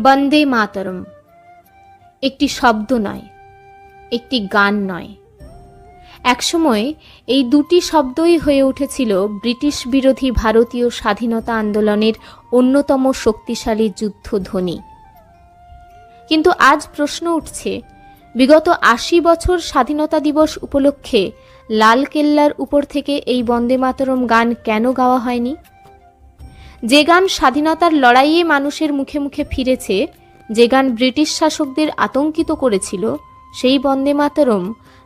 বন্দে মাতরম একটি শব্দ নয়, একটি গান নয়। একসময় এই দুটি শব্দই হয়ে উঠেছিল ব্রিটিশ বিরোধী ভারতীয় স্বাধীনতা আন্দোলনের অন্যতম শক্তিশালী যুদ্ধধ্বনি। কিন্তু আজ প্রশ্ন উঠছে, বিগত ৮০ বছর স্বাধীনতা দিবস উপলক্ষে লালকেল্লার উপর থেকে এই বন্দে মাতরম গান কেন গাওয়া হয়নি? যে গান স্বাধীনতার লড়াইয়ে মানুষের মুখে মুখে ফিরেছে, যে গান ব্রিটিশ শাসকদের আতঙ্কিত করেছিল, সেই বন্দে মাতরম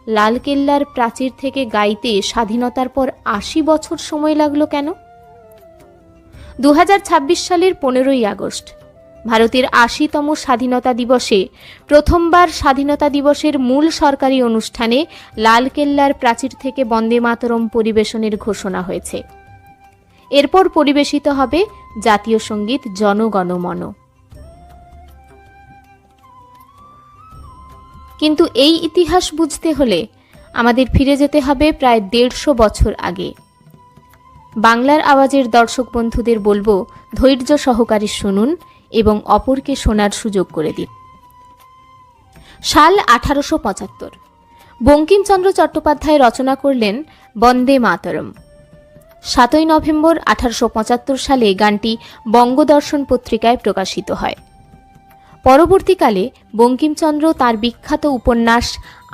লালকেল্লার প্রাচীর থেকে গাইতে স্বাধীনতার পর ৮০ বছর সময় লাগলো কেন? ২০২৬ সালের ১৫ই আগস্ট ভারতের ৮০তম স্বাধীনতা দিবসে প্রথমবার স্বাধীনতা দিবসের মূল সরকারি অনুষ্ঠানে লালকেল্লার প্রাচীর থেকে বন্দে মাতরম পরিবেশনের ঘোষণা হয়েছে। এরপর পরিবেশিত হবে জাতীয় সঙ্গীত জনগণমন। কিন্তু এই ইতিহাস বুঝতে হলে আমাদের ফিরে যেতে হবে প্রায় ১৫০ বছর আগে। বাংলার আওয়াজের দর্শক বন্ধুদের বলবো, ধৈর্য সহকারে শুনুন এবং অপরকে শোনার সুযোগ করে দিন। সাল ১৮৭৫। বঙ্কিমচন্দ্র চট্টোপাধ্যায় রচনা করলেন বন্দে মাতরম। ৭ই নভেম্বর ১৮৭৫ সালে গানটি বঙ্গদর্শন পত্রিকায় প্রকাশিত হয়। পরবর্তীকালে বঙ্কিমচন্দ্র তাঁর বিখ্যাত উপন্যাস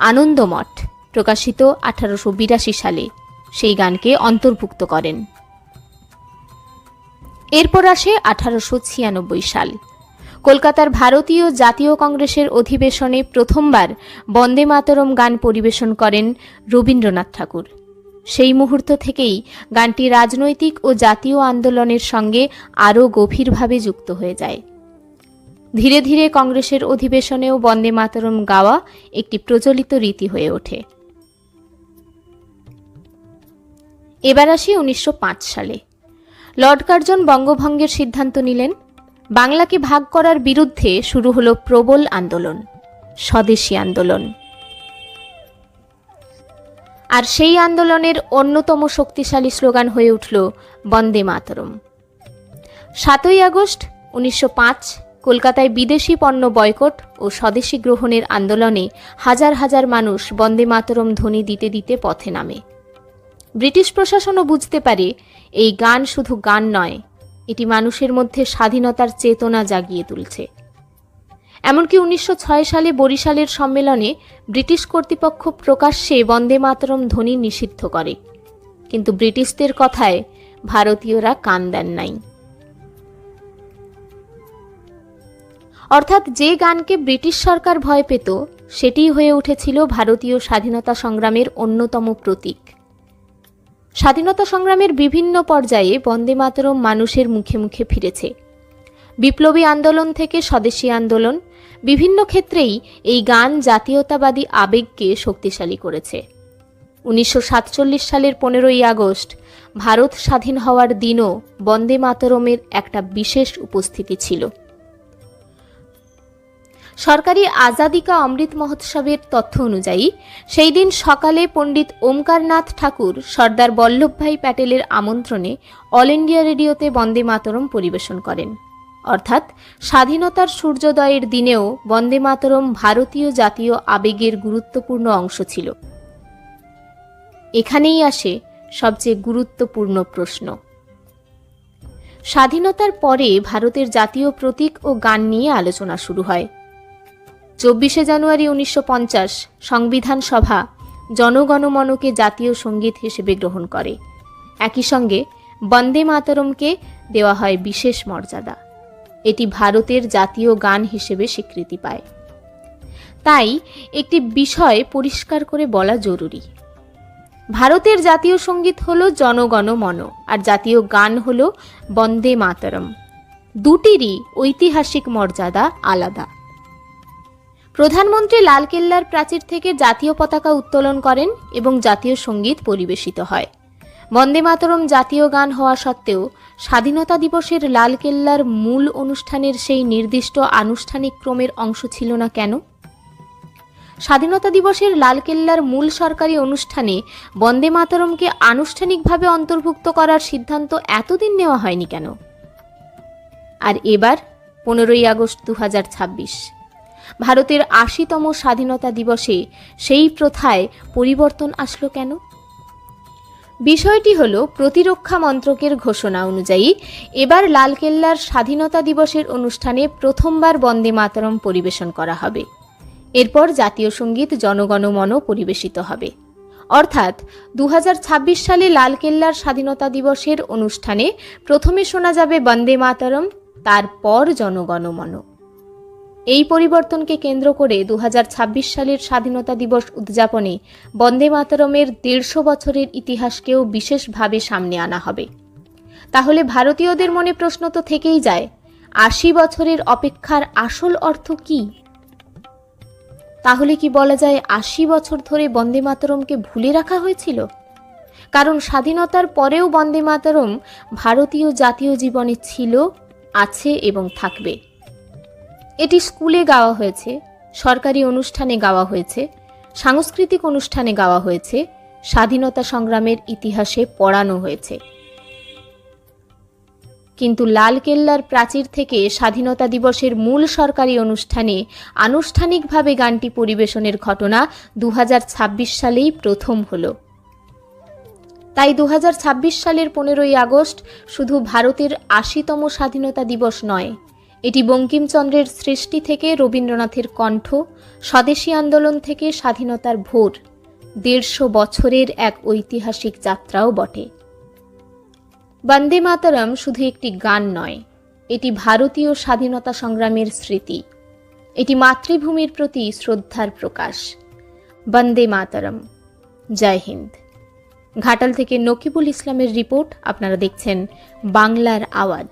আনন্দমঠ প্রকাশিত ১৮৮২ সালে সেই গানকে অন্তর্ভুক্ত করেন। এরপর আসে ১৮৯৬ সাল। কলকাতার ভারতীয় জাতীয় কংগ্রেসের অধিবেশনে প্রথমবার বন্দে মাতরম গান পরিবেশন করেন রবীন্দ্রনাথ ঠাকুর। সেই মুহূর্ত থেকেই গানটি রাজনৈতিক ও জাতীয় আন্দোলনের সঙ্গে আরও গভীরভাবে যুক্ত হয়ে যায়। ধীরে ধীরে কংগ্রেসের অধিবেশনেও বন্দে মাতরম গাওয়া একটি প্রচলিত রীতি হয়ে ওঠে। এবার আসি ১৯০৫ সালে। লর্ড কার্জন বঙ্গভঙ্গের সিদ্ধান্ত নিলেন। বাংলাকে ভাগ করার বিরুদ্ধে শুরু হলো প্রবল আন্দোলন, স্বদেশী আন্দোলন। আর সেই আন্দোলনের অন্যতম শক্তিশালী স্লোগান হয়ে উঠল বন্দে মাতরম। ৭ই আগস্ট ১৯০৫ কলকাতায় বিদেশি পণ্য বয়কট ও স্বদেশী গ্রহণের আন্দোলনে হাজার হাজার মানুষ বন্দে মাতরম ধ্বনি দিতে দিতে পথে নামে। ব্রিটিশ প্রশাসনও বুঝতে পারে এই গান শুধু গান নয়, এটি মানুষের মধ্যে স্বাধীনতার চেতনা জাগিয়ে তুলছে। এমনকি ১৯০৬ সালে বরিশালের সম্মেলনে ব্রিটিশ কর্তৃপক্ষ প্রকাশ্যে বন্দে মাতরম ধ্বনি নিষিদ্ধ করে। কিন্তু ব্রিটিশদের কথায় ভারতীয়রা কান দেন নাই। অর্থাৎ যে গানকে ব্রিটিশ সরকার ভয় পেত, সেটিই হয়ে উঠেছিল ভারতীয় স্বাধীনতা সংগ্রামের অন্যতম প্রতীক। স্বাধীনতা সংগ্রামের বিভিন্ন পর্যায়ে বন্দে মাতরম মানুষের মুখে মুখে ফিরেছে। বিপ্লবী আন্দোলন থেকে স্বদেশী আন্দোলন, বিভিন্ন ক্ষেত্রেই এই গান জাতীয়তাবাদী আবেগকে শক্তিশালী করেছে। ১৯৪৭ সালের ১৫ই আগস্ট ভারত স্বাধীন হওয়ার দিনও বন্দে মাতরমের একটা বিশেষ উপস্থিতি ছিল। সরকারি আজাদি কা অমৃত মহোৎসবের তথ্য অনুযায়ী সেই দিন সকালে পণ্ডিত ওমকারনাথ ঠাকুর সর্দার বল্লভভাই প্যাটেলের আমন্ত্রণে অল ইন্ডিয়া রেডিওতে বন্দে মাতরম পরিবেশন করেন। অর্থাৎ স্বাধীনতার সূর্যোদয়ের দিনেও বন্দে মাতরম ভারতীয় জাতীয় আবেগের গুরুত্বপূর্ণ অংশ ছিল। এখানেই আসে সবচেয়ে গুরুত্বপূর্ণ প্রশ্ন। স্বাধীনতার পরে ভারতের জাতীয় প্রতীক ও গান নিয়ে আলোচনা শুরু হয়। ২৪শে জানুয়ারি ১৯৫০ সংবিধান সভা জনগণমনকে জাতীয় সঙ্গীত হিসেবে গ্রহণ করে। একই সঙ্গে বন্দে মাতরমকে দেওয়া হয় বিশেষ মর্যাদা। এটি ভারতের জাতীয় গান হিসেবে স্বীকৃতি পায়। তাই একটি বিষয় পরিষ্কার করে বলা জরুরি। ভারতের জাতীয় সঙ্গীত হল জনগণমন আর জাতীয় গান হল বন্দে মাতরম। দুটিরই ঐতিহাসিক মর্যাদা আলাদা। প্রধানমন্ত্রী লালকেল্লার প্রাচীর থেকে জাতীয় পতাকা উত্তোলন করেন এবং জাতীয় সঙ্গীত পরিবেশিত হয়। বন্দে মাতরম জাতীয় গান হওয়া সত্ত্বেও স্বাধীনতা দিবসের লালকেল্লার মূল অনুষ্ঠানের সেই নির্দিষ্ট আনুষ্ঠানিক ক্রমের অংশ ছিল না কেন? স্বাধীনতা দিবসের লালকেল্লার মূল সরকারি অনুষ্ঠানে বন্দে মাতরমকে আনুষ্ঠানিকভাবে অন্তর্ভুক্ত করার সিদ্ধান্ত এতদিন নেওয়া হয়নি কেন? আর এবার 15ই আগস্ট 2026। ভারতের 80তম স্বাধীনতা দিবসে সেই প্রথায় পরিবর্তন আসলো কেন? বিষয়টি হল, প্রতিরক্ষা মন্ত্রকের ঘোষণা অনুযায়ী এবার লালকেল্লার স্বাধীনতা দিবসের অনুষ্ঠানে প্রথমবার বন্দে মাতরম পরিবেশন করা হবে। এরপর জাতীয় সঙ্গীত জনগণ মন পরিবেশিত হবে। অর্থাৎ 2026 সালে লালকেল্লার স্বাধীনতা দিবসের অনুষ্ঠানে প্রথমে শোনা যাবে বন্দে মাতরম, তারপর জনগণ মন। এই পরিবর্তনকে কেন্দ্র করে 2026 সালের স্বাধীনতা দিবস উদযাপনে বন্দে মাতরমের 150 বছরের ইতিহাসকেও বিশেষভাবে সামনে আনা হবে। তাহলে ভারতীয়দের মনে প্রশ্ন তো থেকেই যায়, 80 বছরের অপেক্ষার আসল অর্থ কি? তাহলে কি বলা যায় 80 বছর ধরে বন্দে মাতরমকে ভুলে রাখা হয়েছিল? কারণ স্বাধীনতার পরেও বন্দে মাতরম ভারতীয় জাতীয় জীবনে ছিল, আছে এবং থাকবে। এটি স্কুলে গাওয়া হয়েছে, সরকারি অনুষ্ঠানে গাওয়া হয়েছে, সাংস্কৃতিক অনুষ্ঠানে গাওয়া হয়েছে, স্বাধীনতা সংগ্রামের ইতিহাসে পড়ানো হয়েছে। কিন্তু লালকেল্লার প্রাচীর থেকে স্বাধীনতা দিবসের মূল সরকারি অনুষ্ঠানে আনুষ্ঠানিকভাবে গানটি পরিবেশনের ঘটনা 2026 সালেই প্রথম হলো। তাই 2026 সালের 15ই আগস্ট শুধু ভারতের 80তম স্বাধীনতা দিবস নয়, এটি বঙ্কিমচন্দ্রের সৃষ্টি থেকে রবীন্দ্রনাথের কণ্ঠ, স্বদেশী আন্দোলন থেকে স্বাধীনতার ভোর, 150 বছরের এক ঐতিহাসিক যাত্রাও বটে। বন্দে মাতরম শুধু একটি গান নয়, এটি ভারতীয় স্বাধীনতা সংগ্রামের স্মৃতি, এটি মাতৃভূমির প্রতি শ্রদ্ধার প্রকাশ। বন্দে মাতরম। জয় হিন্দ। ঘাটাল থেকে নকিবুল ইসলামের রিপোর্ট। আপনারা দেখছেন বাংলার আওয়াজ।